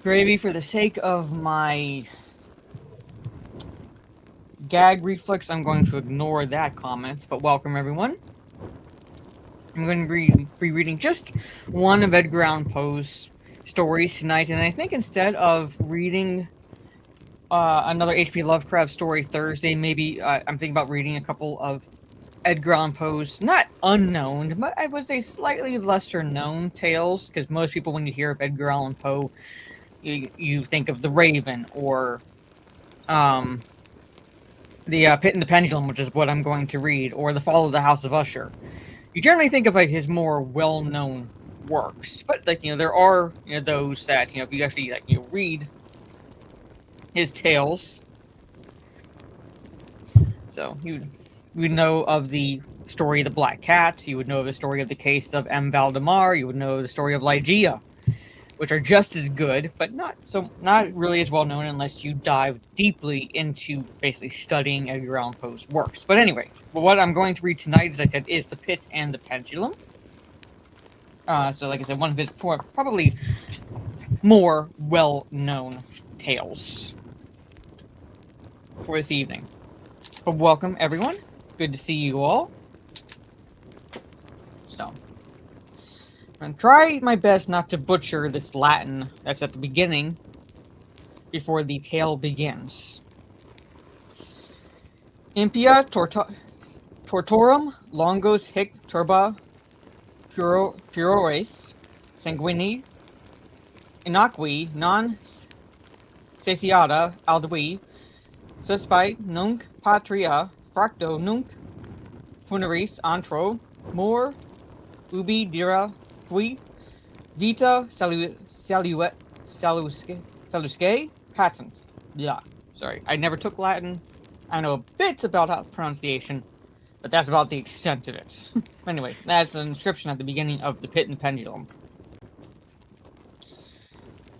Gravy, for the sake of my gag reflex, I'm going to ignore that comment, but welcome everyone. I'm going to be reading just one of Edgar Allan Poe's stories tonight, and I think instead of reading another H.P. Lovecraft story Thursday, maybe I'm thinking about reading a couple of Edgar Allan Poe's, not unknown, but I would say slightly lesser known tales, because most people, when you hear of Edgar Allan Poe, you think of The Raven, or the Pit and the Pendulum, which is what I'm going to read, or The Fall of the House of Usher. You generally think of like his more well-known works, but like there are those that if you actually read his tales, so you would know of the story of the Black Cat, you would know of the story of the case of M. Valdemar, you would know the story of Ligeia, which are just as good, but not really as well known unless you dive deeply into basically studying Edgar Allan Poe's works. But anyway, what I'm going to read tonight, as I said, is The Pit and the Pendulum. So like I said, one of his probably more well-known tales for this evening. But welcome everyone. Good to see you all. So I'm going to try my best not to butcher this Latin that's at the beginning before the tale begins. Impia tortorum longos hic turba furores sanguini inaqui non satiata aldui suspite nunc patria fracto nunc funeris antro mor ubi dira qui vita salusque patent. Yeah, sorry, I never took Latin. I know a bit about pronunciation, but that's about the extent of it. Anyway, that's an inscription at the beginning of The Pit and Pendulum.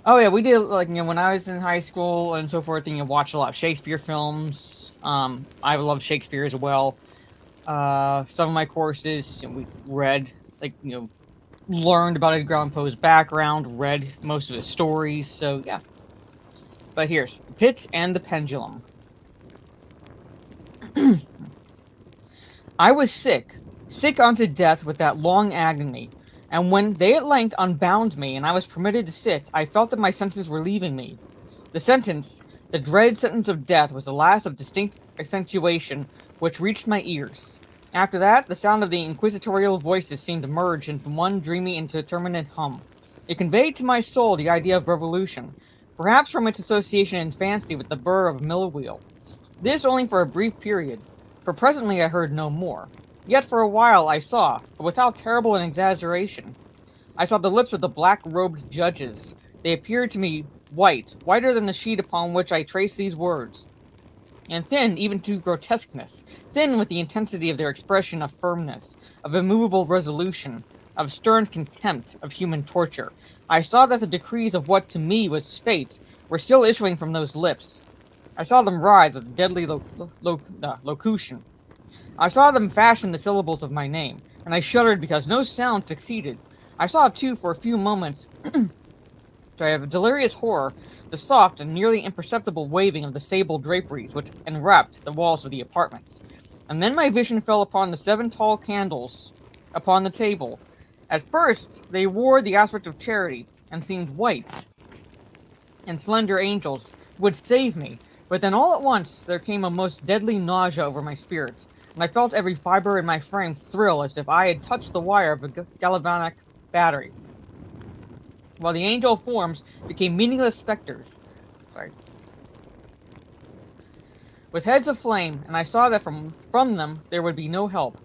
Oh yeah, we did, like, when I was in high school and so forth, watched a lot of Shakespeare films. I love Shakespeare as well. Some of my courses, we read, learned about Edgar Allan Poe's background, read most of his stories, so yeah. But here's The Pit and the Pendulum. I was sick unto death with that long agony, and when they at length unbound me and I was permitted to sit, I felt that my senses were leaving me. The sentence, the dread sentence of death, was the last of distinct accentuation which reached my ears. After that, the sound of the inquisitorial voices seemed to merge into one dreamy indeterminate hum. It conveyed to my soul the idea of revolution, perhaps from its association in fancy with the burr of a mill wheel. This only for a brief period, for presently I heard no more. Yet for a while I saw, but without terrible an exaggeration, I saw the lips of the black-robed judges. They appeared to me white, whiter than the sheet upon which I traced these words, and thin even to grotesqueness, thin with the intensity of their expression of firmness, of immovable resolution, of stern contempt of human torture. I saw that the decrees of what to me was fate were still issuing from those lips. I saw them writhe with deadly locution. I saw them fashion the syllables of my name, and I shuddered because no sound succeeded. I saw, too, for a few moments, to have delirious horror, the soft and nearly imperceptible waving of the sable draperies which enwrapped the walls of the apartments. And then my vision fell upon the 7 tall candles upon the table. At first, they wore the aspect of charity, and seemed white and slender angels would save me, but then all at once there came a most deadly nausea over my spirits, and I felt every fiber in my frame thrill as if I had touched the wire of a galvanic battery, while the angel forms became meaningless specters, with heads of flame, and I saw that from them there would be no help.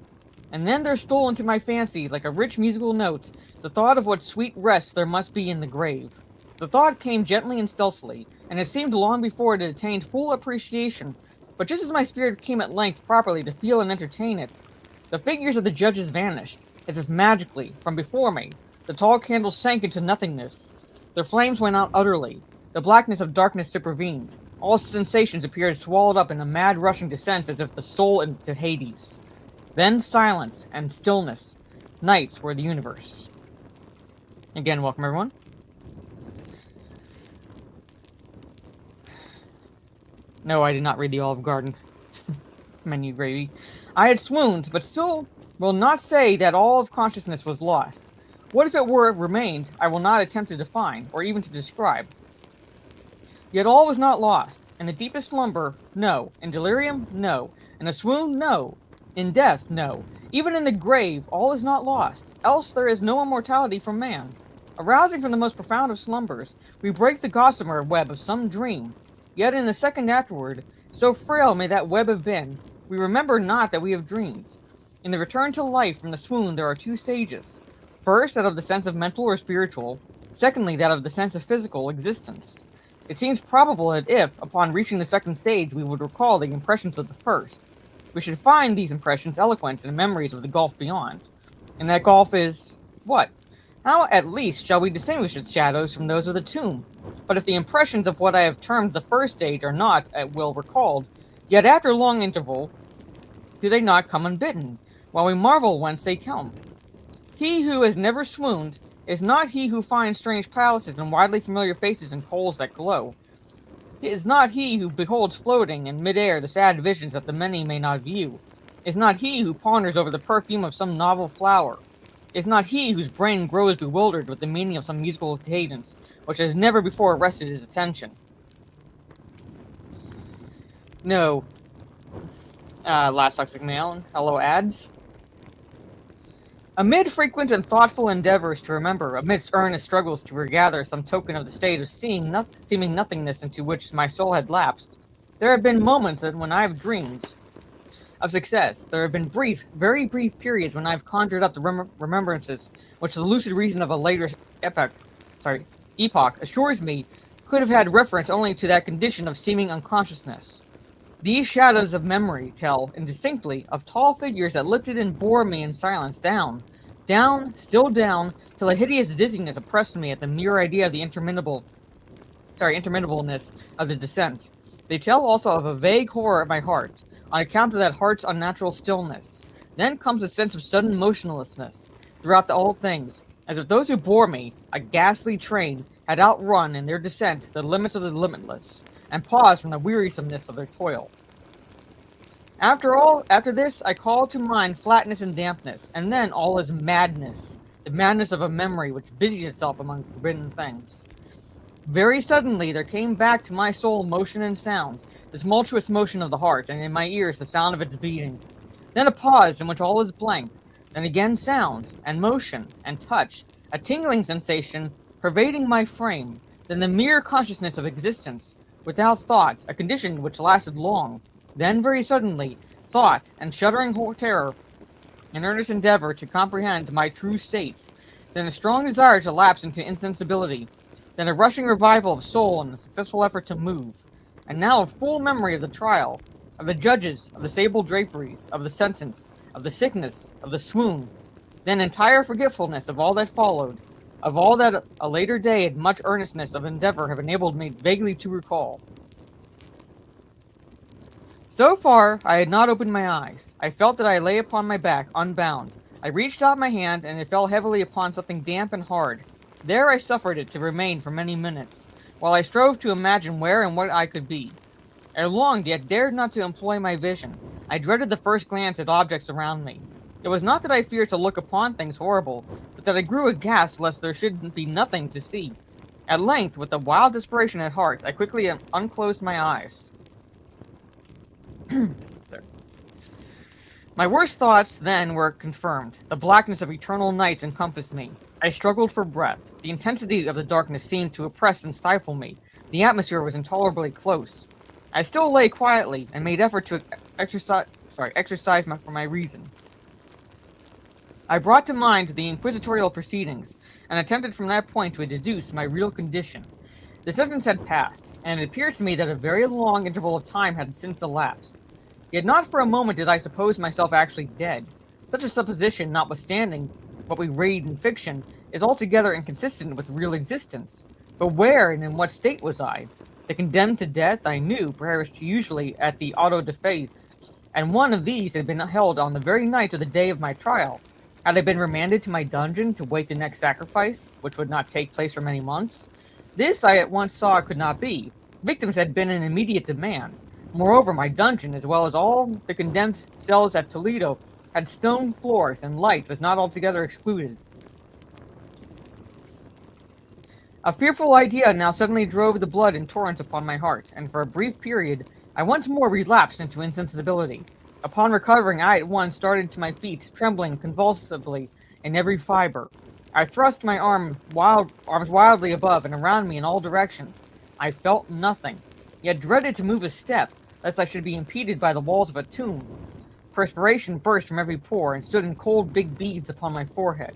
And then there stole into my fancy, like a rich musical note, the thought of what sweet rest there must be in the grave. The thought came gently and stealthily, and it seemed long before it had attained full appreciation, but just as my spirit came at length properly to feel and entertain it, the figures of the judges vanished, as if magically, from before me. The tall candles sank into nothingness. Their flames went out utterly. The blackness of darkness supervened. All sensations appeared swallowed up in a mad rushing descent as if the soul into Hades. Then silence and stillness. Nights were the universe. Again, welcome everyone. No, I did not read the Olive Garden menu, gravy. I had swooned, but still will not say that all of consciousness was lost. What if it were remained, I will not attempt to define, or even to describe. Yet all was not lost. In the deepest slumber, no. In delirium, no. In a swoon, no. In death, no. Even in the grave, all is not lost. Else there is no immortality for man. Arousing from the most profound of slumbers, we break the gossamer web of some dream. Yet in the second afterward, so frail may that web have been, we remember not that we have dreamed. In the return to life from the swoon there are two stages. First, that of the sense of mental or spiritual. Secondly, that of the sense of physical existence. It seems probable that if, upon reaching the second stage, we would recall the impressions of the first, we should find these impressions eloquent in memories of the gulf beyond. And that gulf is what? How, at least, shall we distinguish its shadows from those of the tomb? But if the impressions of what I have termed the first stage are not, at will, recalled, yet after long interval, do they not come unbidden, while we marvel whence they come? He who has never swooned is not he who finds strange palaces and widely familiar faces and coals that glow. It is not he who beholds floating in mid-air the sad visions that the many may not view. It is not he who ponders over the perfume of some novel flower. It is not he whose brain grows bewildered with the meaning of some musical cadence, which has never before arrested his attention. No. Last toxic mail. Hello, ads. Amid frequent and thoughtful endeavors to remember, amidst earnest struggles to regather some token of the state of seeming nothingness into which my soul had lapsed, there have been moments when I have dreamed of success. There have been brief, very brief periods when I have conjured up the remembrances which the lucid reason of a later epoch assures me could have had reference only to that condition of seeming unconsciousness. These shadows of memory tell, indistinctly, of tall figures that lifted and bore me in silence down, still down, till a hideous dizziness oppressed me at the mere idea of the interminableness of the descent. They tell also of a vague horror at my heart, on account of that heart's unnatural stillness. Then comes a sense of sudden motionlessness throughout all things, as if those who bore me, a ghastly train, had outrun in their descent the limits of the limitless, and paused from the wearisomeness of their toil. After this, I call to mind flatness and dampness, and then all is madness, the madness of a memory which busies itself among forbidden things. Very suddenly there came back to my soul motion and sound, the tumultuous motion of the heart, and in my ears the sound of its beating. Then a pause in which all is blank, then again sound, and motion, and touch, a tingling sensation pervading my frame, then the mere consciousness of existence, without thought, a condition which lasted long. Then, very suddenly, thought and shuddering terror, an earnest endeavor to comprehend my true state, then a strong desire to lapse into insensibility, then a rushing revival of soul and a successful effort to move, and now a full memory of the trial, of the judges, of the sable draperies, of the sentence, of the sickness, of the swoon, then entire forgetfulness of all that followed, of all that a later day and much earnestness of endeavor have enabled me vaguely to recall. So far, I had not opened my eyes. I felt that I lay upon my back, unbound. I reached out my hand, and it fell heavily upon something damp and hard. There I suffered it to remain for many minutes, while I strove to imagine where and what I could be. I longed, yet dared not to employ my vision. I dreaded the first glance at objects around me. It was not that I feared to look upon things horrible, but that I grew aghast lest there should be nothing to see. At length, with a wild desperation at heart, I quickly unclosed my eyes. Sorry. My worst thoughts, then, were confirmed. The blackness of eternal night encompassed me. I struggled for breath. The intensity of the darkness seemed to oppress and stifle me. The atmosphere was intolerably close. I still lay quietly, and made effort to exercise my reason. I brought to mind the inquisitorial proceedings, and attempted from that point to deduce my real condition. The sentence had passed, and it appeared to me that a very long interval of time had since elapsed. Yet not for a moment did I suppose myself actually dead. Such a supposition, notwithstanding what we read in fiction, is altogether inconsistent with real existence. But where and in what state was I? The condemned to death, I knew, perished usually at the auto de fe, and one of these had been held on the very night of the day of my trial. Had I been remanded to my dungeon to wait the next sacrifice, which would not take place for many months? This I at once saw could not be. Victims had been in immediate demand. Moreover, my dungeon, as well as all the condemned cells at Toledo, had stone floors, and light was not altogether excluded. A fearful idea now suddenly drove the blood in torrents upon my heart, and for a brief period I once more relapsed into insensibility. Upon recovering, I at once started to my feet, trembling convulsively in every fiber. I thrust my arms wildly above and around me in all directions. I felt nothing, yet dreaded to move a step, lest I should be impeded by the walls of a tomb. Perspiration burst from every pore and stood in cold big beads upon my forehead.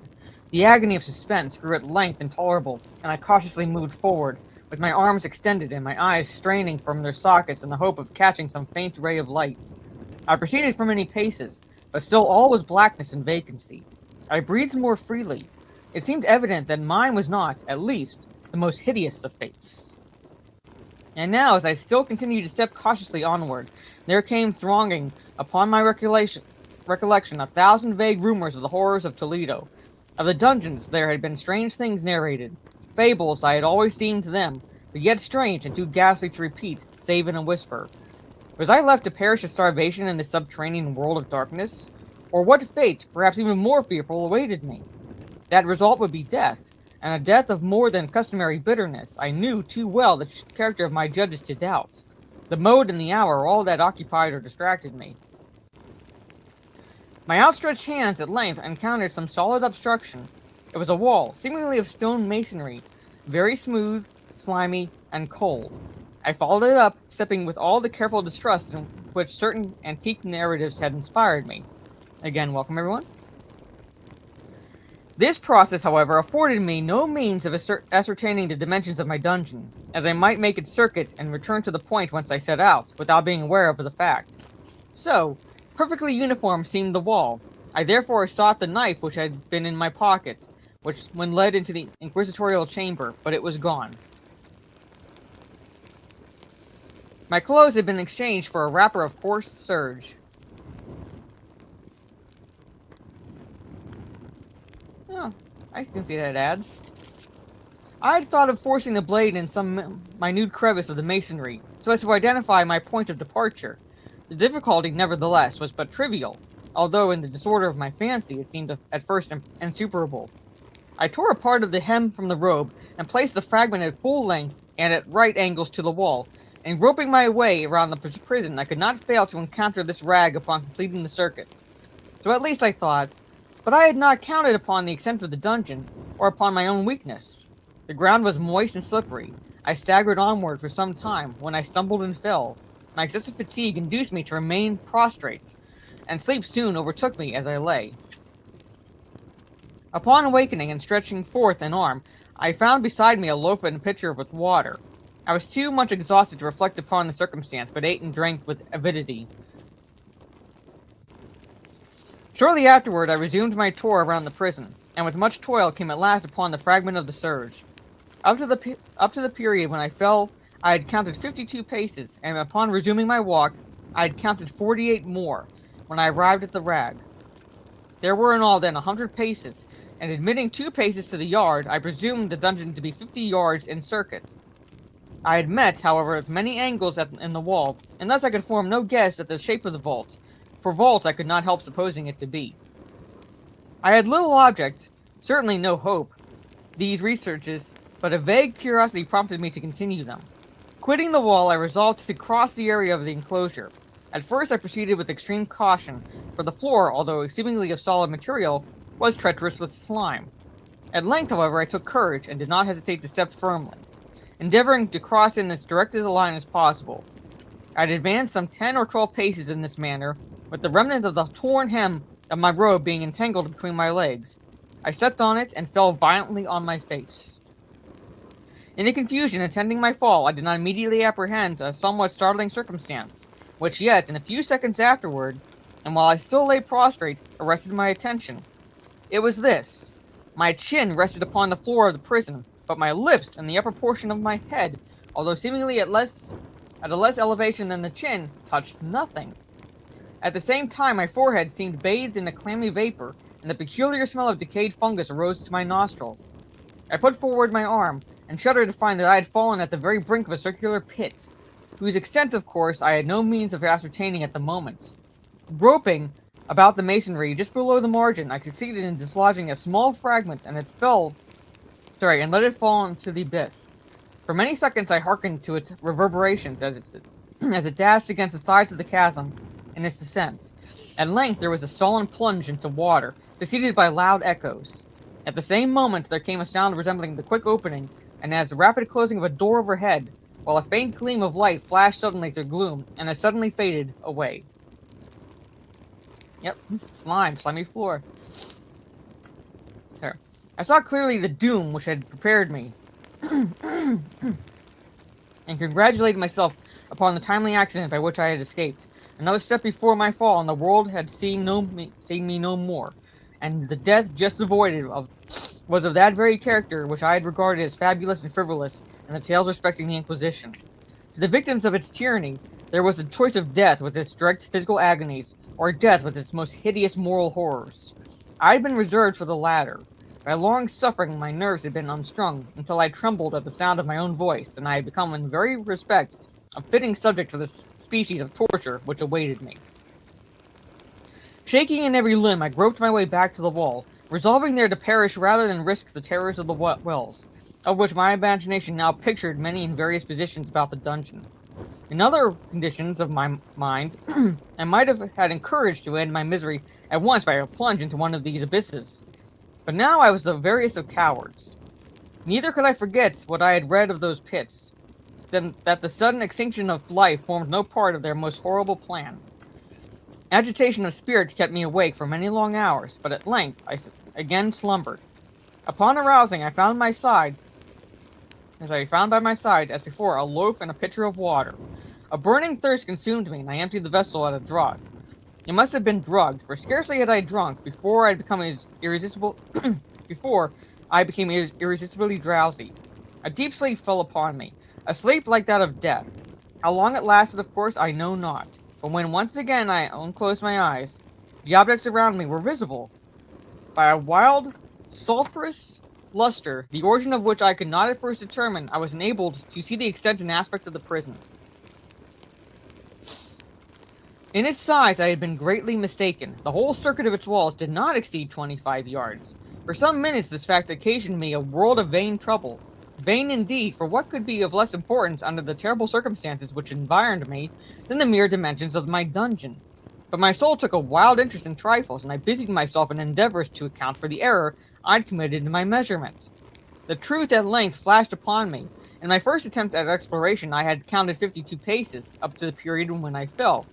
The agony of suspense grew at length intolerable, and I cautiously moved forward, with my arms extended and my eyes straining from their sockets in the hope of catching some faint ray of light. I proceeded for many paces, but still all was blackness and vacancy. I breathed more freely. It seemed evident that mine was not, at least, the most hideous of fates. And now, as I still continued to step cautiously onward, there came thronging upon my recollection 1,000 vague rumors of the horrors of Toledo. Of the dungeons there had been strange things narrated, fables I had always deemed them, but yet strange and too ghastly to repeat, save in a whisper. Was I left to perish of starvation in this subterranean world of darkness? Or what fate, perhaps even more fearful, awaited me? That result would be death, and a death of more than customary bitterness. I knew too well the character of my judges to doubt. The mode and the hour were all that occupied or distracted me. My outstretched hands at length encountered some solid obstruction. It was a wall, seemingly of stone masonry, very smooth, slimy, and cold. I followed it up, stepping with all the careful distrust in which certain antique narratives had inspired me. Again, welcome everyone. This process, however, afforded me no means of ascertaining the dimensions of my dungeon, as I might make its circuit and return to the point whence I set out, without being aware of the fact. So, perfectly uniform seemed the wall. I therefore sought the knife which had been in my pocket, when led into the inquisitorial chamber, but it was gone. My clothes had been exchanged for a wrapper of coarse serge. Oh, I can see that it adds. I had thought of forcing the blade in some minute crevice of the masonry, so as to identify my point of departure. The difficulty, nevertheless, was but trivial, although in the disorder of my fancy it seemed at first insuperable. I tore a part of the hem from the robe, and placed the fragment at full length and at right angles to the wall, and groping my way around the prison, I could not fail to encounter this rag upon completing the circuit. So at least I thought, but I had not counted upon the extent of the dungeon, or upon my own weakness. The ground was moist and slippery. I staggered onward for some time, when I stumbled and fell. My excessive fatigue induced me to remain prostrate, and sleep soon overtook me as I lay. Upon awakening and stretching forth an arm, I found beside me a loaf and a pitcher with water. I was too much exhausted to reflect upon the circumstance, but ate and drank with avidity. Shortly afterward, I resumed my tour around the prison, and with much toil came at last upon the fragment of the serge. Up to the period when I fell, I had counted 52 paces, and upon resuming my walk, I had counted 48 more, when I arrived at the rag. There were in all then 100 paces, and admitting 2 paces to the yard, I presumed the dungeon to be 50 yards in circuit. I had met, however, with many angles in the wall, and thus I could form no guess at the shape of the vault, for vault I could not help supposing it to be. I had little object, certainly no hope, these researches, but a vague curiosity prompted me to continue them. Quitting the wall, I resolved to cross the area of the enclosure. At first I proceeded with extreme caution, for the floor, although seemingly of solid material, was treacherous with slime. At length, however, I took courage, and did not hesitate to step firmly, endeavoring to cross in as direct a line as possible. I had advanced some 10 or 12 paces in this manner, with the remnant of the torn hem of my robe being entangled between my legs. I stepped on it, and fell violently on my face. In the confusion attending my fall, I did not immediately apprehend a somewhat startling circumstance, which yet, in a few seconds afterward, and while I still lay prostrate, arrested my attention. It was this. My chin rested upon the floor of the prison, but my lips and the upper portion of my head, although seemingly at a less elevation than the chin, touched nothing. At the same time, my forehead seemed bathed in a clammy vapor, and the peculiar smell of decayed fungus arose to my nostrils. I put forward my arm, and shuddered to find that I had fallen at the very brink of a circular pit. whose extent, of course, I had no means of ascertaining at the moment. Groping about the masonry just below the margin, I succeeded in dislodging a small fragment, and and let it fall into the abyss. For many seconds I hearkened to its reverberations as it dashed against the sides of the chasm in its descent. At length there was a sullen plunge into water, succeeded by loud echoes. At the same moment there came a sound resembling the quick opening, and as the rapid closing of a door overhead, while a faint gleam of light flashed suddenly through gloom, and as suddenly faded away. Yep, slimy floor. There. I saw clearly the doom which had prepared me, and congratulated myself upon the timely accident by which I had escaped. Another step before my fall, and the world had seen me no more, and the death just avoided was of that very character which I had regarded as fabulous and frivolous in the tales respecting the Inquisition. To the victims of its tyranny, there was the choice of death with its direct physical agonies, or death with its most hideous moral horrors. I had been reserved for the latter. By long suffering, my nerves had been unstrung, until I trembled at the sound of my own voice, and I had become in very respect a fitting subject to this species of torture which awaited me. Shaking in every limb, I groped my way back to the wall, resolving there to perish rather than risk the terrors of the wells, of which my imagination now pictured many in various positions about the dungeon. In other conditions of my mind, I might have had encouraged to end my misery at once by a plunge into one of these abysses. But now I was the veriest of cowards. Neither could I forget what I had read of those pits, that the sudden extinction of life formed no part of their most horrible plan. Agitation of spirit kept me awake for many long hours, but at length I again slumbered. Upon arousing, I found by my side, as before, a loaf and a pitcher of water. A burning thirst consumed me, and I emptied the vessel at a draught. It must have been drugged, for scarcely had I drunk before I became irresistibly drowsy. A deep sleep fell upon me, a sleep like that of death. How long it lasted, of course, I know not. But when once again I unclosed my eyes, the objects around me were visible. By a wild, sulphurous luster, the origin of which I could not at first determine, I was enabled to see the extent and aspect of the prison. In its size I had been greatly mistaken. The whole circuit of its walls did not exceed 25 yards. For some minutes this fact occasioned me a world of vain trouble. Vain indeed, for what could be of less importance under the terrible circumstances which environed me than the mere dimensions of my dungeon? But my soul took a wild interest in trifles, and I busied myself in endeavors to account for the error I'd committed in my measurement. The truth at length flashed upon me. In my first attempt at exploration I had counted 52 paces, up to the period when I fell.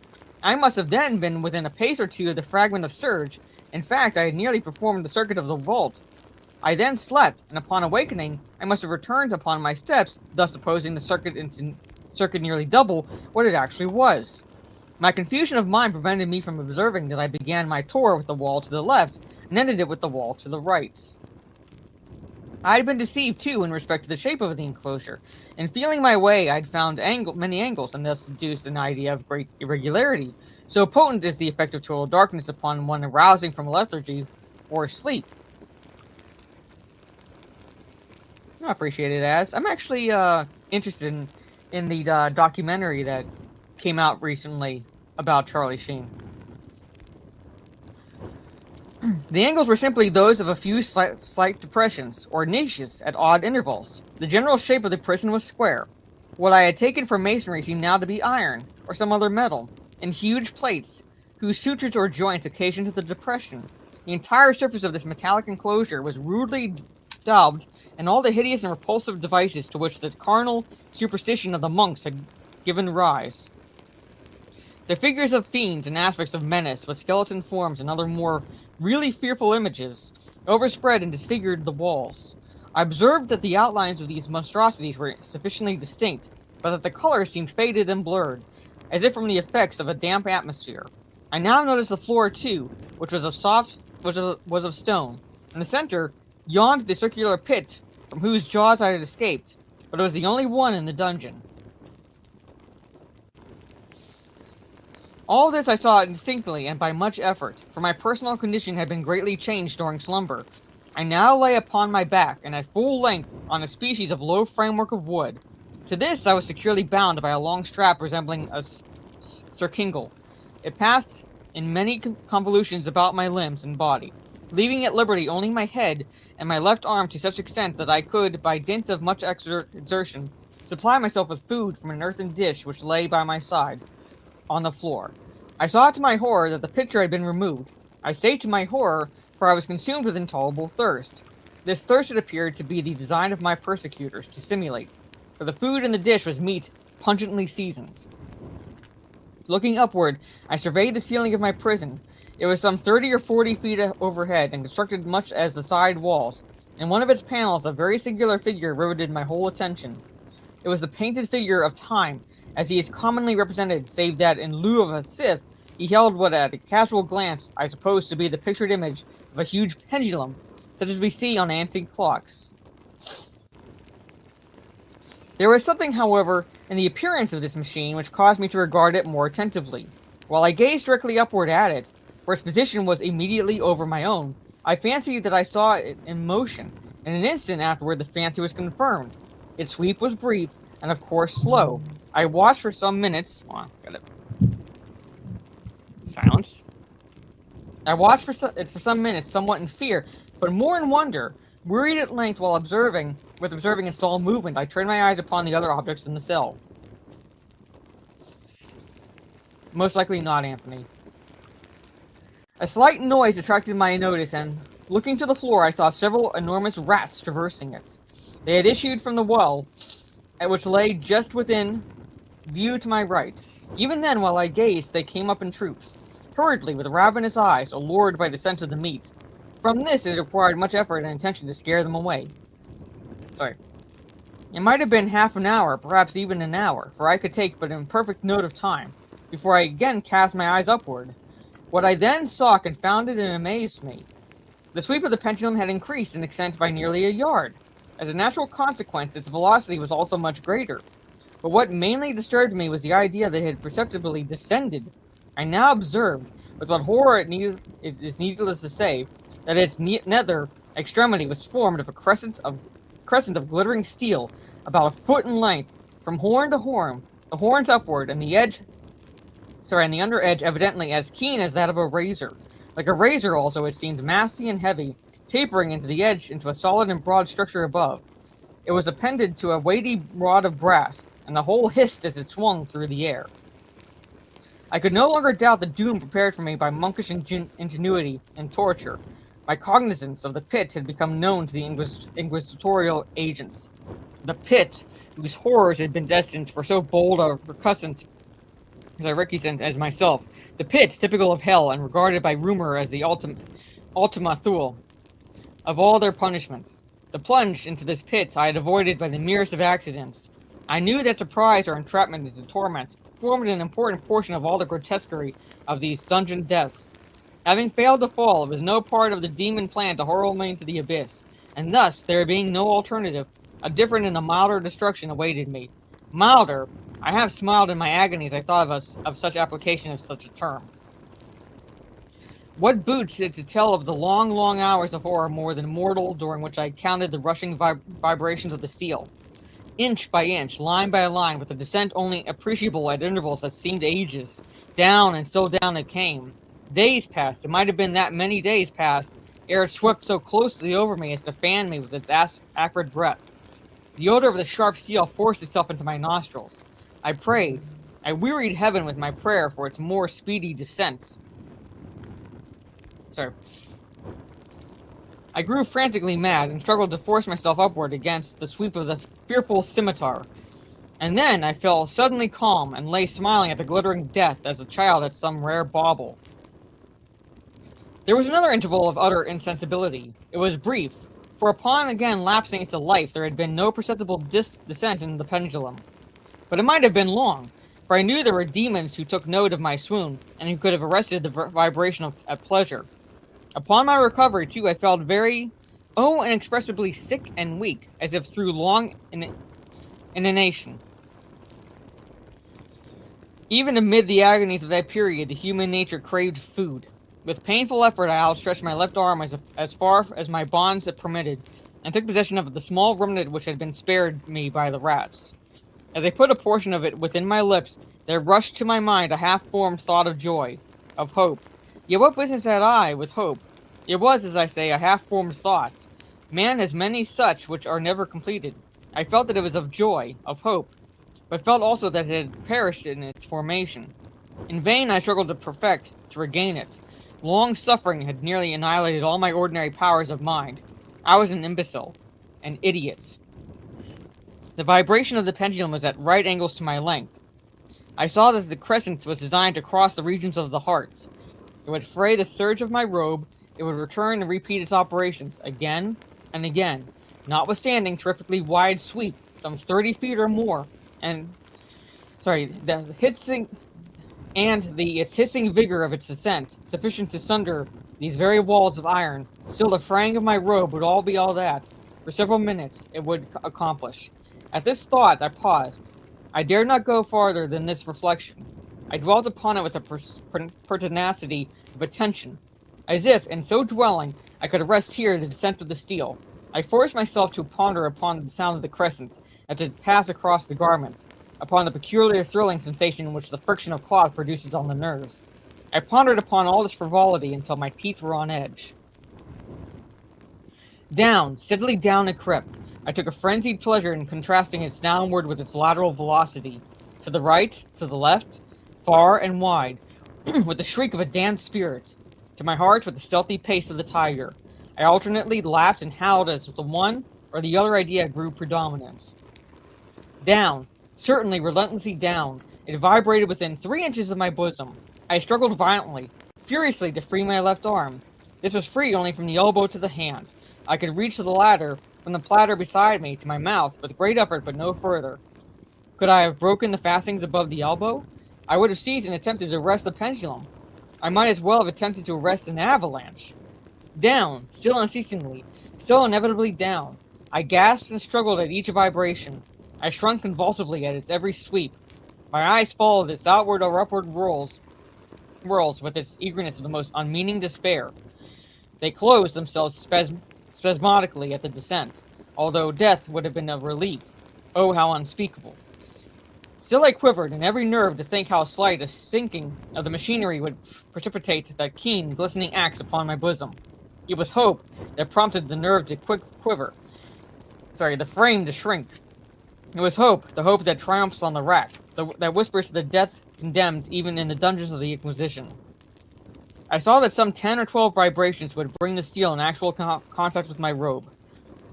I must have then been within a pace or two of the fragment of serge. In fact, I had nearly performed the circuit of the vault. I then slept, and upon awakening, I must have returned upon my steps, thus supposing the circuit nearly double what it actually was. My confusion of mind prevented me from observing that I began my tour with the wall to the left, and ended it with the wall to the right. I had been deceived, too, in respect to the shape of the enclosure. In feeling my way, I had found many angles, and thus deduced an idea of great irregularity. So potent is the effect of total darkness upon one arousing from lethargy or sleep. I appreciate it, as I'm actually interested in the documentary that came out recently about Charlie Sheen. The angles were simply those of a few slight depressions, or niches, at odd intervals. The general shape of the prison was square. What I had taken for masonry seemed now to be iron, or some other metal, in huge plates, whose sutures or joints occasioned the depression. The entire surface of this metallic enclosure was rudely daubed, and all the hideous and repulsive devices to which the carnal superstition of the monks had given rise. The figures of fiends and aspects of menace, with skeleton forms and other more really fearful images, overspread and disfigured the walls. I observed that the outlines of these monstrosities were sufficiently distinct, but that the colors seemed faded and blurred, as if from the effects of a damp atmosphere. I now noticed the floor too, which was of stone. In the center yawned the circular pit from whose jaws I had escaped, but it was the only one in the dungeon. All this I saw distinctly and by much effort, for my personal condition had been greatly changed during slumber. I now lay upon my back, and at full length, on a species of low framework of wood. To this I was securely bound by a long strap resembling a circingle. It passed in many convolutions about my limbs and body, leaving at liberty only my head and my left arm to such extent that I could, by dint of much exertion, supply myself with food from an earthen dish which lay by my side on the floor. I saw to my horror that the pitcher had been removed. I say to my horror, for I was consumed with intolerable thirst. This thirst it appeared to be the design of my persecutors to simulate, for the food in the dish was meat pungently seasoned. Looking upward, I surveyed the ceiling of my prison. It was some 30 or 40 feet overhead and constructed much as the side walls. In one of its panels, a very singular figure riveted my whole attention. It was the painted figure of Time, as he is commonly represented, save that in lieu of a scythe, he held what at a casual glance I supposed to be the pictured image of a huge pendulum, such as we see on antique clocks. There was something, however, in the appearance of this machine which caused me to regard it more attentively. While I gazed directly upward at it, for its position was immediately over my own, I fancied that I saw it in motion, and an instant afterward the fancy was confirmed. Its sweep was brief, and of course slow. I watched for some minutes. Silence. I watched for some minutes, somewhat in fear, but more in wonder. Wearied at length while observing its dull movement, I turned my eyes upon the other objects in the cell. Most likely not, Anthony. A slight noise attracted my notice, and looking to the floor, I saw several enormous rats traversing it. They had issued from the well, which lay just within view to my right. Even then, while I gazed, they came up in troops, hurriedly, with ravenous eyes, allured by the scent of the meat. From this, it required much effort and attention to scare them away. It might have been half an hour, perhaps even an hour, for I could take but imperfect note of time, before I again cast my eyes upward. What I then saw confounded and amazed me. The sweep of the pendulum had increased in extent by nearly a yard. As a natural consequence, its velocity was also much greater. But what mainly disturbed me was the idea that it had perceptibly descended. I now observed, with what horror it is needless to say, that its nether extremity was formed of a crescent of glittering steel, about a foot in length, from horn to horn, the horns upward, and the under edge evidently as keen as that of a razor. Like a razor also, it seemed massy and heavy, tapering into the edge into a solid and broad structure above. It was appended to a weighty rod of brass, and the whole hissed as it swung through the air. I could no longer doubt the doom prepared for me by monkish ingenuity and torture. My cognizance of the pit had become known to the inquisitorial agents. The pit, whose horrors had been destined for so bold a recusant as myself. The pit, typical of hell, and regarded by rumor as the ultima thule of all their punishments. The plunge into this pit I had avoided by the merest of accidents. I knew that surprise or entrapment into torment formed an important portion of all the grotesquerie of these dungeon deaths. Having failed to fall, it was no part of the demon plan to hurl me into the abyss, and thus, there being no alternative, a different and a milder destruction awaited me. Milder? I have smiled in my agony as I thought of such application of such a term. What boots it to tell of the long, long hours of horror more than mortal during which I counted the rushing vibrations of the steel, inch by inch, line by line, with a descent only appreciable at intervals that seemed ages. Down and still down it came. Days passed. It might have been that many days passed ere it swept so closely over me as to fan me with its acrid breath. The odor of the sharp steel forced itself into my nostrils. I prayed. I wearied heaven with my prayer for its more speedy descent. I grew frantically mad and struggled to force myself upward against the sweep of the fearful scimitar. And then I fell suddenly calm and lay smiling at the glittering death as a child at some rare bauble. There was another interval of utter insensibility. It was brief, for upon again lapsing into life there had been no perceptible descent in the pendulum. But it might have been long, for I knew there were demons who took note of my swoon, and who could have arrested the vibration at pleasure. Upon my recovery, too, I felt very, inexpressibly sick and weak, as if through long inanition. Even amid the agonies of that period, the human nature craved food. With painful effort, I outstretched my left arm as far as my bonds had permitted, and took possession of the small remnant which had been spared me by the rats. As I put a portion of it within my lips, there rushed to my mind a half-formed thought of joy, of hope. Yet what business had I with hope? It was, as I say, a half-formed thought. Man has many such which are never completed. I felt that it was of joy, of hope, but felt also that it had perished in its formation. In vain I struggled to perfect, to regain it. Long suffering had nearly annihilated all my ordinary powers of mind. I was an imbecile, an idiot. The vibration of the pendulum was at right angles to my length. I saw that the crescent was designed to cross the regions of the heart. It would fray the surge of my robe, it would return and repeat its operations again and again, notwithstanding terrifically wide sweep, some 30 feet or more, its hissing vigor of its ascent, sufficient to sunder these very walls of iron. Still, the fraying of my robe would all be all that, for several minutes, it would accomplish. At this thought, I paused. I dared not go farther than this reflection. I dwelt upon it with a pertinacity of attention, as if, in so dwelling, I could arrest here the descent of the steel. I forced myself to ponder upon the sound of the crescent, as it passed across the garment, upon the peculiar thrilling sensation which the friction of cloth produces on the nerves. I pondered upon all this frivolity until my teeth were on edge. Down, steadily down it crept. I took a frenzied pleasure in contrasting its downward with its lateral velocity. To the right, to the left, far and wide, with the shriek of a damned spirit. To my heart, with the stealthy pace of the tiger. I alternately laughed and howled as the one or the other idea grew predominant. Down, certainly relentlessly down, it vibrated within 3 inches of my bosom. I struggled violently, furiously to free my left arm. This was free only from the elbow to the hand. I could reach to the ladder, from the platter beside me to my mouth with great effort, but no further. Could I have broken the fastenings above the elbow? I would have seized and attempted to arrest the pendulum. I might as well have attempted to arrest an avalanche. Down, still unceasingly, still inevitably down. I gasped and struggled at each vibration. I shrunk convulsively at its every sweep. My eyes followed its outward or upward whirls with its eagerness of the most unmeaning despair. They closed themselves spasmodically at the descent, although death would have been a relief. Oh, how unspeakable. Still I quivered in every nerve to think how slight a sinking of the machinery would precipitate that keen, glistening axe upon my bosom. It was hope that prompted the nerve to the frame to shrink. It was hope, the hope that triumphs on the rack, that whispers to the death condemned even in the dungeons of the Inquisition. I saw that some 10 or 12 vibrations would bring the steel in actual contact with my robe.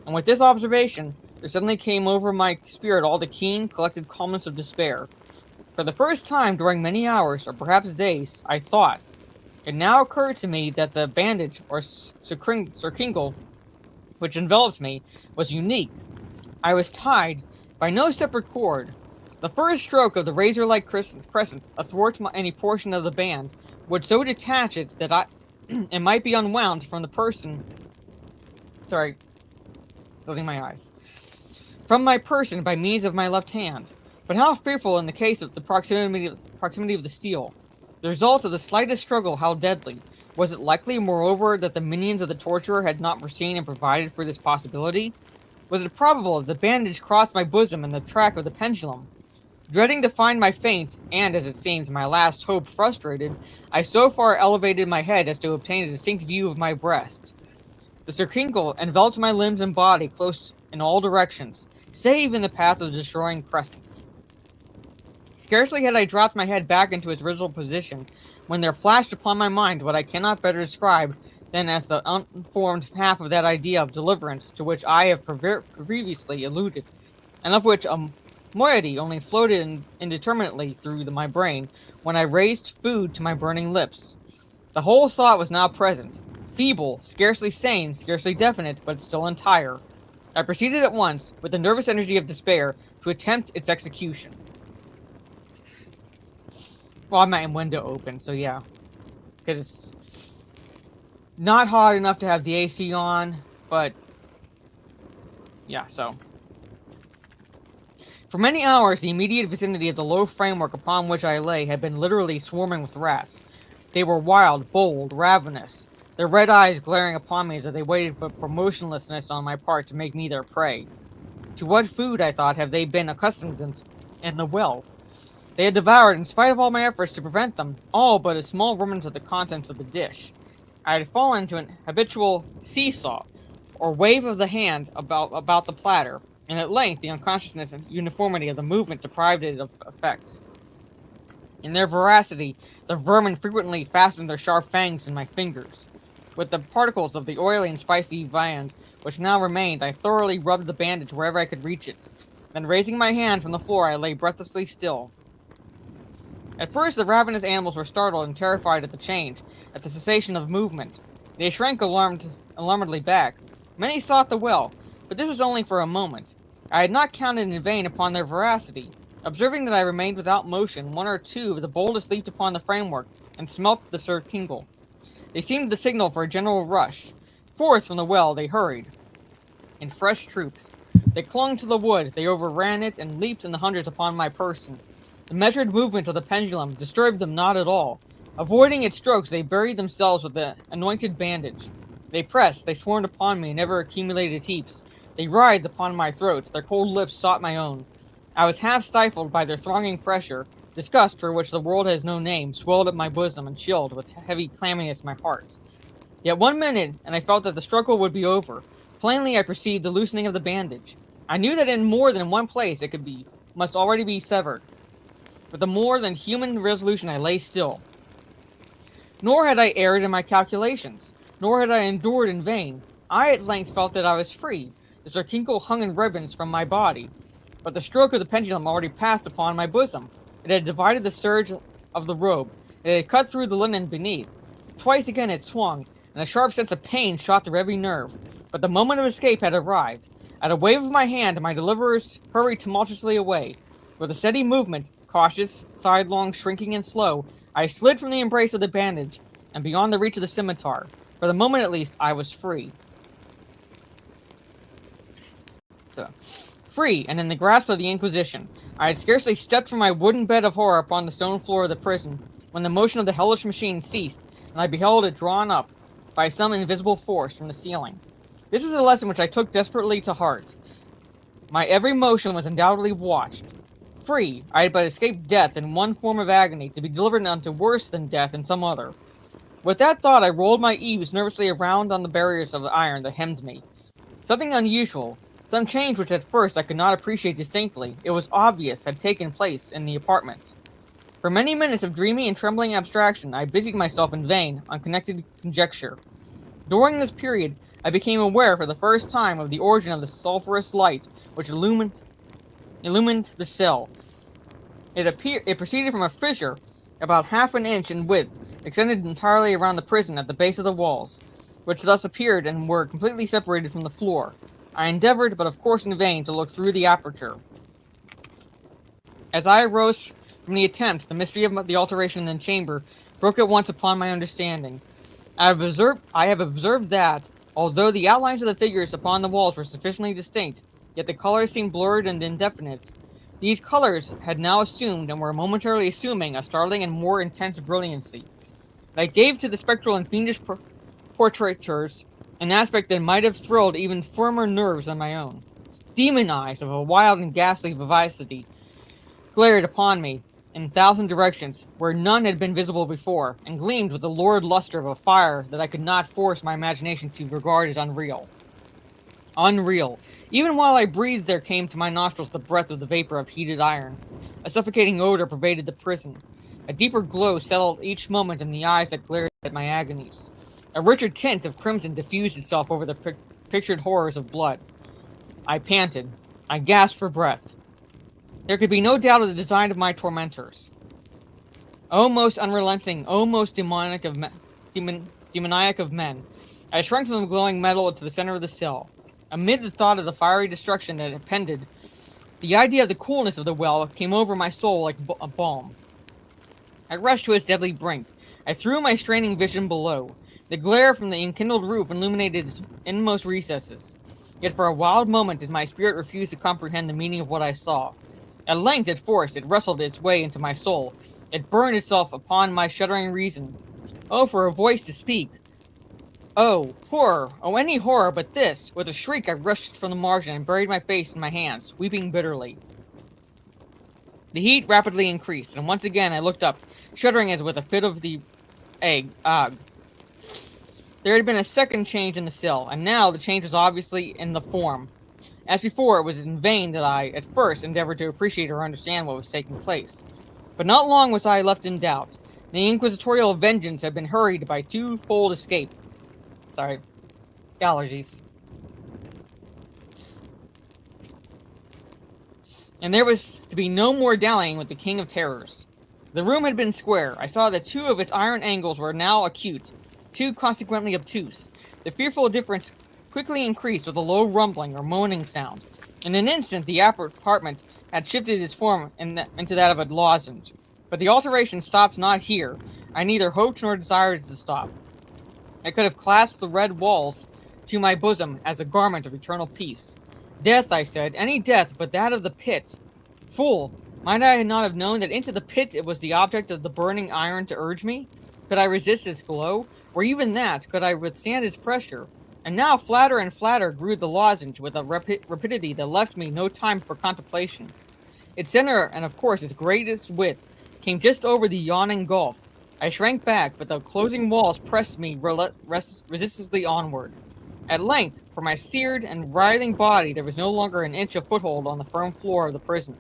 And with this observation, there suddenly came over my spirit all the keen, collected calmness of despair. For the first time during many hours, or perhaps days, I thought. It now occurred to me that the bandage, or circingle, which enveloped me, was unique. I was tied by no separate cord. The first stroke of the razor-like crescent athwart any portion of the band would so detach it that it might be unwound from the person. Closing my eyes. From my person by means of my left hand. But how fearful in the case of the proximity of the steel. The result of the slightest struggle, how deadly. Was it likely, moreover, that the minions of the torturer had not foreseen and provided for this possibility? Was it probable that the bandage crossed my bosom in the track of the pendulum? Dreading to find my faint, and, as it seemed, my last hope frustrated, I so far elevated my head as to obtain a distinct view of my breast. The circingle enveloped my limbs and body close in all directions, save in the path of the destroying crescents. Scarcely had I dropped my head back into its original position, when there flashed upon my mind what I cannot better describe than as the unformed half of that idea of deliverance to which I have previously alluded, and of which a moiety only floated indeterminately through my brain when I raised food to my burning lips. The whole thought was now present, feeble, scarcely sane, scarcely definite, but still entire. I proceeded at once, with the nervous energy of despair, to attempt its execution. Well, I have my window open, so yeah. Because it's not hot enough to have the AC on, but yeah, so. For many hours, the immediate vicinity of the low framework upon which I lay had been literally swarming with rats. They were wild, bold, ravenous, their red eyes glaring upon me as if they waited for motionlessness on my part to make me their prey. To what food, I thought, have they been accustomed and the well. They had devoured, in spite of all my efforts to prevent them, all but a small remnant of the contents of the dish. I had fallen into an habitual seesaw, or wave of the hand about the platter, and at length the unconsciousness and uniformity of the movement deprived it of effect. In their voracity, the vermin frequently fastened their sharp fangs in my fingers. With the particles of the oily and spicy viand which now remained, I thoroughly rubbed the bandage wherever I could reach it. Then raising my hand from the floor, I lay breathlessly still. At first, the ravenous animals were startled and terrified at the change, at the cessation of movement. They shrank alarmedly back. Many sought the well, but this was only for a moment. I had not counted in vain upon their voracity. Observing that I remained without motion, one or two of the boldest leaped upon the framework and smelt the circingle. They seemed the signal for a general rush. Forth from the well they hurried, in fresh troops. They clung to the wood, they overran it, and leaped in the hundreds upon my person. The measured movement of the pendulum disturbed them not at all. Avoiding its strokes, they buried themselves with the anointed bandage. They pressed, they swarmed upon me in ever-accumulated heaps. They writhed upon my throat, their cold lips sought my own. I was half stifled by their thronging pressure. Disgust, for which the world has no name, swelled at my bosom and chilled with heavy clamminess my heart. Yet 1 minute, and I felt that the struggle would be over. Plainly I perceived the loosening of the bandage. I knew that in more than one place it must already be severed. With a more than human resolution I lay still. Nor had I erred in my calculations, nor had I endured in vain. I at length felt that I was free. The circingle hung in ribbons from my body, but the stroke of the pendulum already passed upon my bosom. It had divided the serge of the robe. It had cut through the linen beneath. Twice again it swung, and a sharp sense of pain shot through every nerve. But the moment of escape had arrived. At a wave of my hand, my deliverers hurried tumultuously away. With a steady movement, cautious, sidelong, shrinking, and slow, I slid from the embrace of the bandage, and beyond the reach of the scimitar. For the moment at least, I was free. Free, and in the grasp of the Inquisition. I had scarcely stepped from my wooden bed of horror upon the stone floor of the prison, when the motion of the hellish machine ceased, and I beheld it drawn up, by some invisible force, from the ceiling. This was a lesson which I took desperately to heart. My every motion was undoubtedly watched. Free, I had but escaped death in one form of agony, to be delivered unto worse than death in some other. With that thought, I rolled my eaves nervously around on the barriers of iron that hemmed me. Something unusual, some change which at first I could not appreciate distinctly, it was obvious, had taken place in the apartment. For many minutes of dreamy and trembling abstraction, I busied myself in vain on connected conjecture. During this period, I became aware for the first time of the origin of the sulphurous light which illumined the cell. It proceeded from a fissure about half an inch in width, extended entirely around the prison at the base of the walls, which thus appeared and were completely separated from the floor. I endeavored, but of course in vain, to look through the aperture. As I arose from the attempt, the mystery of the alteration in the chamber broke at once upon my understanding. I have observed that, although the outlines of the figures upon the walls were sufficiently distinct, yet the colors seemed blurred and indefinite. These colors had now assumed, and were momentarily assuming, a startling and more intense brilliancy, that gave to the spectral and fiendish portraitures an aspect that might have thrilled even firmer nerves than my own. Demon eyes of a wild and ghastly vivacity glared upon me in a thousand directions, where none had been visible before, and gleamed with the lurid luster of a fire that I could not force my imagination to regard as unreal. Unreal. Even while I breathed, there came to my nostrils the breath of the vapor of heated iron. A suffocating odor pervaded the prison. A deeper glow settled each moment in the eyes that glared at my agonies. A richer tint of crimson diffused itself over the pictured horrors of blood. I panted. I gasped for breath. There could be no doubt of the design of my tormentors. O most unrelenting, O most demoniac of men, I shrank from the glowing metal to the center of the cell. Amid the thought of the fiery destruction that impended, the idea of the coolness of the well came over my soul like a balm. I rushed to its deadly brink. I threw my straining vision below. The glare from the enkindled roof illuminated its inmost recesses. Yet for a wild moment did my spirit refuse to comprehend the meaning of what I saw. At length it wrestled its way into my soul. It burned itself upon my shuddering reason. Oh, for a voice to speak! Oh, horror! Oh, any horror but this! With a shriek I rushed from the margin and buried my face in my hands, weeping bitterly. The heat rapidly increased, and once again I looked up, shuddering as with a fit of the egg. There had been a second change in the cell, and now the change was obviously in the form. As before, it was in vain that I, at first, endeavored to appreciate or understand what was taking place. But not long was I left in doubt. The inquisitorial vengeance had been hurried by twofold escape. Sorry. Allergies. And there was to be no more dallying with the King of Terrors. The room had been square. I saw that two of its iron angles were now acute, two consequently obtuse. The fearful difference quickly increased with a low rumbling or moaning sound. In an instant, the apartment had shifted its form into that of a lozenge. But the alteration stopped not here. I neither hoped nor desired it to stop. I could have clasped the red walls to my bosom as a garment of eternal peace. Death, I said, any death but that of the pit. Fool, might I not have known that into the pit it was the object of the burning iron to urge me? Could I resist its glow? Or even that, could I withstand its pressure? And now flatter and flatter grew the lozenge with a rapidity that left me no time for contemplation. Its center, and of course its greatest width, came just over the yawning gulf. I shrank back, but the closing walls pressed me resistlessly onward. At length, for my seared and writhing body, there was no longer an inch of foothold on the firm floor of the prison.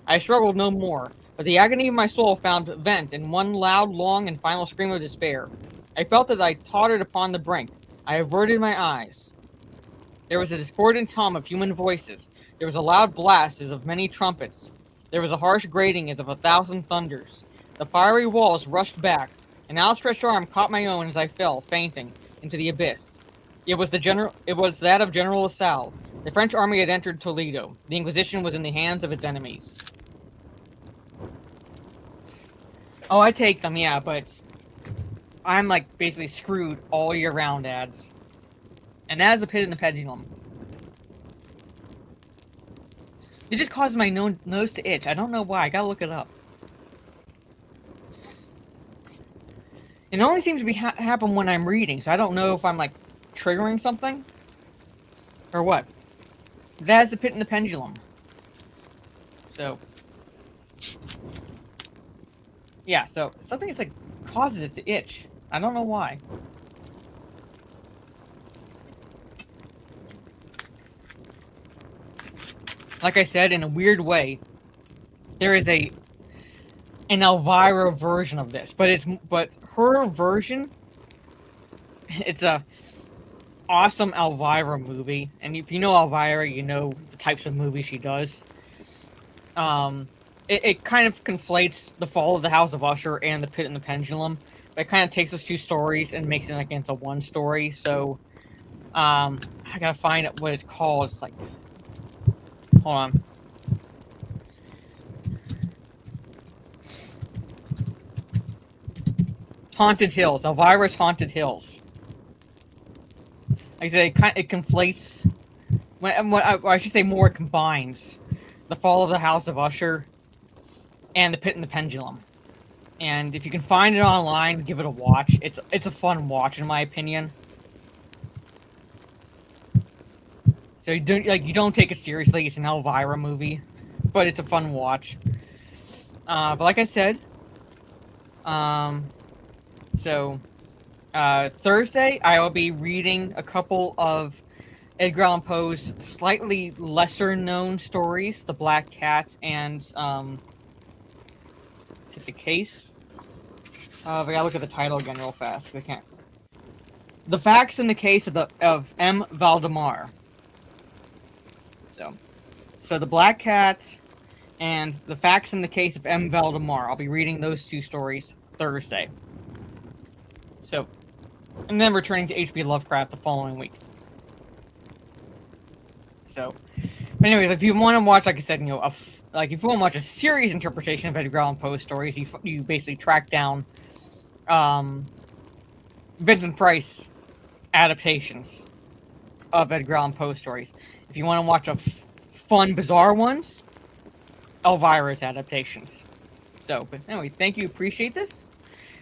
I struggled no more, but the agony of my soul found vent in one loud, long, and final scream of despair. I felt that I tottered upon the brink. I averted my eyes. There was a discordant hum of human voices. There was a loud blast as of many trumpets. There was a harsh grating as of 1,000 thunders. The fiery walls rushed back. An outstretched arm caught my own as I fell, fainting, into the abyss. It was that of General Lassalle. The French army had entered Toledo. The Inquisition was in the hands of its enemies. Oh, I take them, yeah, but I'm like basically screwed all year round, ads. And that is a pit in the pendulum. It just causes my nose to itch. I don't know why. I gotta look it up. It only seems to be happen when I'm reading, so I don't know if I'm like triggering something or what. That is the pit in the pendulum. So yeah, so something is like causes it to itch. I don't know why. Like I said, in a weird way, there is an Elvira version of this, but her version, it's a awesome Elvira movie, and if you know Elvira, you know the types of movies she does. It kind of conflates The Fall of the House of Usher and The Pit and the Pendulum, but it kind of takes those two stories and makes it like into one story. So, I gotta find out what it's called. It's like, hold on. Haunted Hills. Elvira's Haunted Hills. Like I said, it conflates. I should say more, it combines The Fall of the House of Usher and The Pit and the Pendulum. And if you can find it online, give it a watch. It's a fun watch, in my opinion. So you don't take it seriously. It's an Elvira movie, but it's a fun watch. But like I said, Thursday I will be reading a couple of Edgar Allan Poe's slightly lesser known stories, The Black Cat and is it The Case? I gotta look at the title again real fast. I can't. The Facts in the Case of M. Valdemar. So The Black Cat and The Facts in the Case of M. Valdemar. I'll be reading those two stories Thursday. So, and then returning to H.P. Lovecraft the following week. So, but anyways, if you want to watch, like I said, if you want to watch a serious interpretation of Edgar Allan Poe stories, you basically track down Vincent Price adaptations of Edgar Allan Poe stories. If you want to watch fun, bizarre ones, Elvira's adaptations. So, but anyway, thank you. Appreciate this.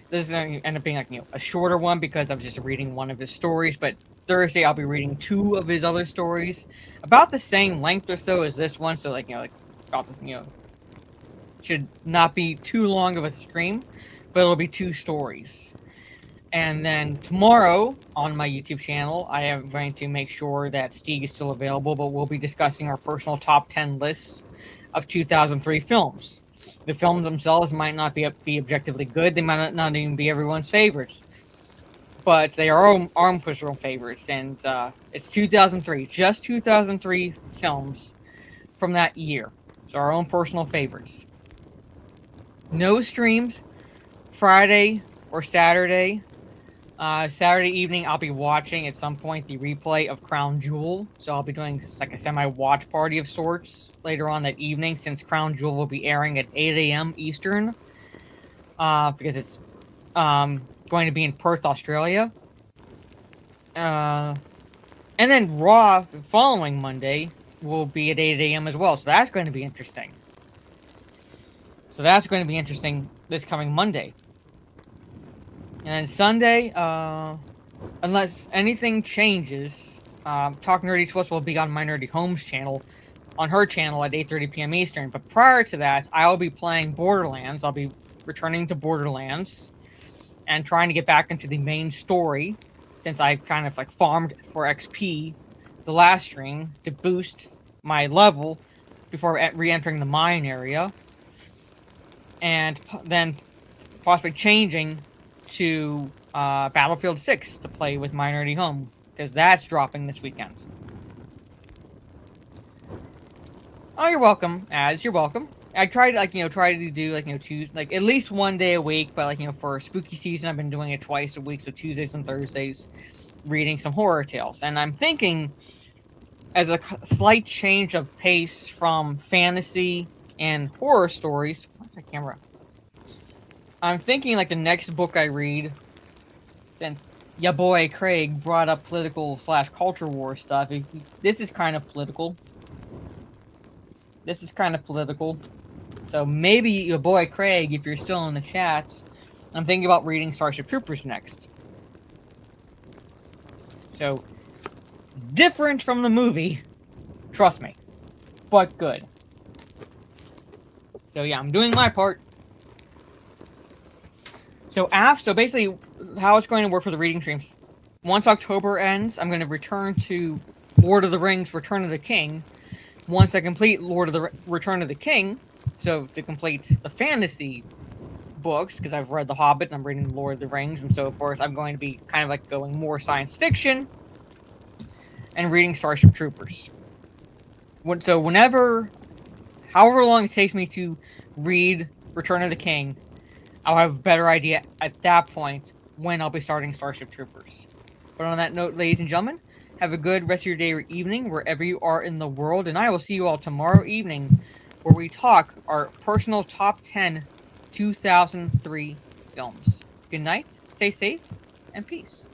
This is going to end up being like a shorter one because I was just reading one of his stories. But Thursday I'll be reading two of his other stories, about the same length or so as this one. So about this should not be too long of a stream, but it'll be 2 stories. And then tomorrow on my YouTube channel, I am going to make sure that Stieg is still available, but we'll be discussing our personal top 10 lists of 2003 films. The films themselves might not be objectively good. They might not even be everyone's favorites. But they are our personal favorites. And it's 2003. Just 2003 films from that year. So our own personal favorites. No streams Friday or Saturday. Saturday evening, I'll be watching at some point the replay of Crown Jewel. So I'll be doing like a semi-watch party of sorts later on that evening, since Crown Jewel will be airing at 8 a.m. Eastern. Because it's going to be in Perth, Australia. And then Raw, the following Monday, will be at 8 a.m. as well. So that's going to be interesting. This coming Monday. And then Sunday, unless anything changes, Talk Nerdy to Us will be on My Nerdy Homes channel, on her channel at 8:30 p.m. Eastern. But prior to that, I'll be playing Borderlands. I'll be returning to Borderlands and trying to get back into the main story, since I kind of like farmed for XP the last stream to boost my level before re-entering the mine area. And then possibly changing to Battlefield 6 to play with My Nerdy Home, because that's dropping this weekend. Oh, you're welcome, Az. You're welcome. I tried to do at least one day a week, but for spooky season, I've been doing it twice a week, so Tuesdays and Thursdays, reading some horror tales. And I'm thinking, as a slight change of pace from fantasy and horror stories. What's my camera? I'm thinking the next book I read, since ya boy Craig brought up political/culture war stuff. This is kind of political. So maybe your boy Craig, if you're still in the chat, I'm thinking about reading Starship Troopers next. So, different from the movie, trust me, but good. So yeah, I'm doing my part. So basically, how it's going to work for the reading streams, once October ends, I'm going to return to Lord of the Rings, Return of the King. Once I complete Return of the King, so to complete the fantasy books, because I've read The Hobbit and I'm reading Lord of the Rings and so forth, I'm going to be kind of going more science fiction and reading Starship Troopers. However long it takes me to read Return of the King, I'll have a better idea at that point when I'll be starting Starship Troopers. But on that note, ladies and gentlemen, have a good rest of your day or evening wherever you are in the world, and I will see you all tomorrow evening where we talk our personal top 10 2003 films. Good night, stay safe, and peace.